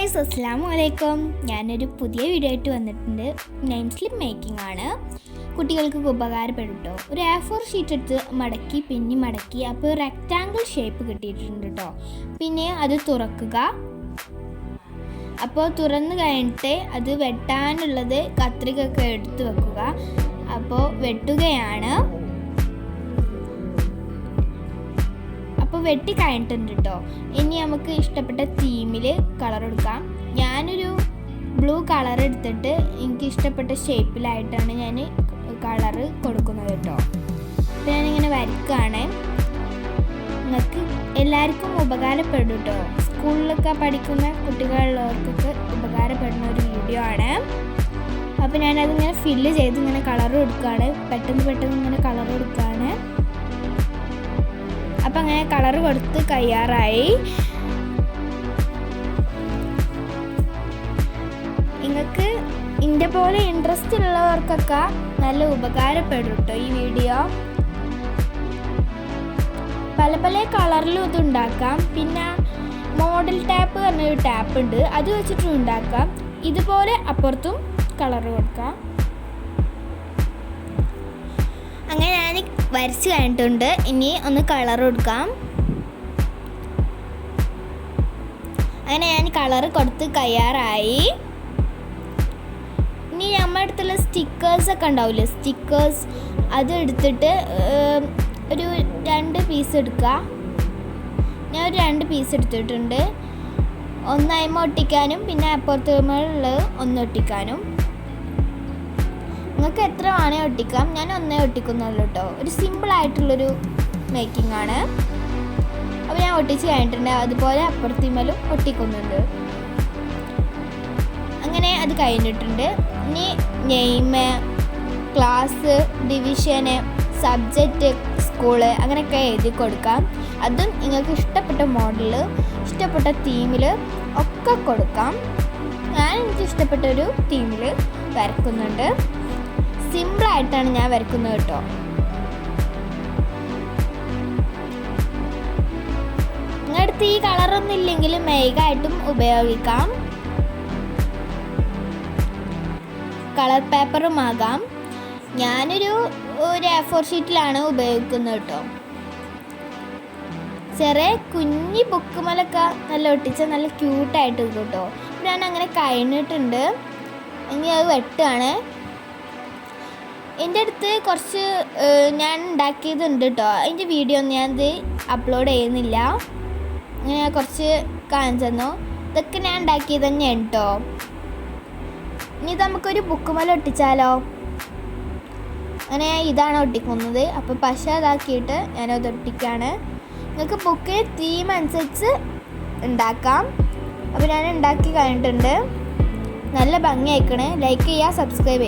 Guys, അസ്സലാമു അലൈക്കും. ഞാനൊരു പുതിയ വീഡിയോ ആയിട്ട് വന്നിട്ടുണ്ട്. നെയിം സ്ലിപ്പ് മേക്കിംഗ് ആണ്. കുട്ടികൾക്ക് ഉപകാരപ്പെടും കേട്ടോ. ഒരു A4 ഷീറ്റ് എടുത്ത് മടക്കി പിന്നെ മടക്കി അപ്പോൾ റെക്റ്റാങ്കിൾ ഷേപ്പ് കിട്ടിയിട്ടുണ്ട് കേട്ടോ. പിന്നെ അത് തുറക്കുക. അപ്പോൾ തുറന്ന് കഴിഞ്ഞിട്ട് അത് വെട്ടാനുള്ളത് കത്രികയൊക്കെ എടുത്ത് വെക്കുക. അപ്പോൾ വെട്ടുകയാണ്. അപ്പോൾ വെട്ടി കഴിഞ്ഞിട്ടുണ്ട് കേട്ടോ. ഇനി നമുക്ക് ഇഷ്ടപ്പെട്ട തീമിൽ കളർ കൊടുക്കാം. ഞാനൊരു ബ്ലൂ കളർ എടുത്തിട്ട് എനിക്ക് ഇഷ്ടപ്പെട്ട ഷേപ്പിലായിട്ടാണ് ഞാൻ കളറ് കൊടുക്കുന്നത് കേട്ടോ. അപ്പോൾ ഞാനിങ്ങനെ വരയ്ക്കുകയാണ്. നിങ്ങൾക്ക് എല്ലാവർക്കും ഉപകാരപ്പെടും കേട്ടോ. സ്കൂളിലൊക്കെ പഠിക്കുന്ന കുട്ടികളുള്ളവർക്കൊക്കെ ഉപകാരപ്പെടുന്ന ഒരു വീഡിയോ ആണ്. അപ്പോൾ ഞാനതിങ്ങനെ ഫില്ല് ചെയ്ത് ഇങ്ങനെ കളർ കൊടുക്കുകയാണ്. പെട്ടെന്ന് ഇങ്ങനെ കളർ കൊടുക്കുകയാണ്. അപ്പം അങ്ങനെ കളർ കൊടുത്ത് കഴിയാറായി. നിങ്ങൾക്ക് ഇതിൻ്റെ പോലെ ഇൻട്രസ്റ്റ് ഉള്ളവർക്കൊക്കെ നല്ല ഉപകാരപ്പെടും കേട്ടോ ഈ വീഡിയോ. പല കളറിലും ഇത് ഉണ്ടാക്കാം. പിന്നെ മോഡൽ ടാപ്പ് പറഞ്ഞൊരു ടാപ്പ് ഉണ്ട്, അത് വെച്ചിട്ടും ഉണ്ടാക്കാം. ഇതുപോലെ അപ്പുറത്തും കളർ കൊടുക്കാം. അങ്ങനെ ഞാൻ വരച്ച് കഴിഞ്ഞിട്ടുണ്ട്. ഇനി ഒന്ന് കളർ കൊടുക്കാം. അങ്ങനെ ഞാൻ കളർ കൊടുത്ത് കഴിയാറായി. ഇനി നമ്മുടെ അടുത്തുള്ള സ്റ്റിക്കേഴ്സൊക്കെ ഉണ്ടാവില്ലേ, സ്റ്റിക്കേഴ്സ് അത് എടുത്തിട്ട് ഒരു 2 പീസ് എടുക്കുക. ഞാൻ ഒരു 2 പീസ് എടുത്തിട്ടുണ്ട്. ഒന്നായ്മ ഒട്ടിക്കാനും പിന്നെ അപ്പുറത്തുള്ള ഒന്ന് ഒട്ടിക്കാനും. നിങ്ങൾക്ക് എത്ര വേണേൽ ഒട്ടിക്കാം. ഞാൻ ഒന്നേ ഒട്ടിക്കുന്നുള്ളൂ കേട്ടോ. ഒരു സിമ്പിളായിട്ടുള്ളൊരു മേക്കിംഗ് ആണ്. അപ്പോൾ ഞാൻ ഒട്ടിച്ച് കഴിഞ്ഞിട്ടുണ്ട്. അതുപോലെ അപ്പുറത്തിമലും ഒട്ടിക്കുന്നുണ്ട്. അങ്ങനെ അത് കഴിഞ്ഞിട്ടുണ്ട്. ഇനി നെയിമ്, ക്ലാസ്, ഡിവിഷന്, സബ്ജക്റ്റ്, സ്കൂള് അങ്ങനെയൊക്കെ എഴുതി കൊടുക്കാം. അതും നിങ്ങൾക്ക് ഇഷ്ടപ്പെട്ട മോഡല്, ഇഷ്ടപ്പെട്ട തീമിൽ ഒക്കെ കൊടുക്കാം. ഞാൻ എനിക്ക് ഇഷ്ടപ്പെട്ടൊരു തീമിൽ വരക്കുന്നുണ്ട്. സിമ്പിളായിട്ടാണ് ഞാൻ വരക്കുന്നത് കേട്ടോ. നിങ്ങളടുത്ത് ഈ കളറൊന്നും ഇല്ലെങ്കിൽ മേഘായിട്ടും ഉപയോഗിക്കാം. കളർ പേപ്പറും ആകാം. ഞാനൊരു A4 ഷീറ്റിലാണ് ഉപയോഗിക്കുന്നത് കേട്ടോ. ചെറിയ കുഞ്ഞി ബുക്കുമലൊക്കെ നല്ല ഒട്ടിച്ച നല്ല ക്യൂട്ടായിട്ട് കേട്ടോ. ഞാൻ അങ്ങനെ കഴിഞ്ഞിട്ടുണ്ട്. ഇനി അത് വെട്ടുകയാണ്. എൻ്റെ അടുത്ത് കുറച്ച് ഞാൻ ഉണ്ടാക്കിയതുണ്ട് കേട്ടോ. അതിൻ്റെ വീഡിയോ ഒന്നും ഞാനത് അപ്ലോഡ് ചെയ്യുന്നില്ല. ഞാൻ കുറച്ച് കാണിച്ചു തന്നു. ഇതൊക്കെ ഞാൻ ഉണ്ടാക്കിയത് തന്നെയാണ് കേട്ടോ. ഇനി ഇത് നമുക്കൊരു ബുക്കുമല ഒട്ടിച്ചാലോ. അങ്ങനെ ഇതാണ് ഒട്ടിക്കുന്നത്. അപ്പോൾ പശ ഇതാക്കിയിട്ട് ഞാനത് ഒട്ടിക്കുകയാണ്. നിങ്ങൾക്ക് ബുക്കിന് തീം അനുസരിച്ച് ഉണ്ടാക്കാം. അപ്പോൾ ഞാൻ ഉണ്ടാക്കി കഴിഞ്ഞിട്ടുണ്ട്. നല്ല ഭംഗി അയക്കണേ. ലൈക്ക് ചെയ്യുക, സബ്സ്ക്രൈബ് ചെയ്യുക.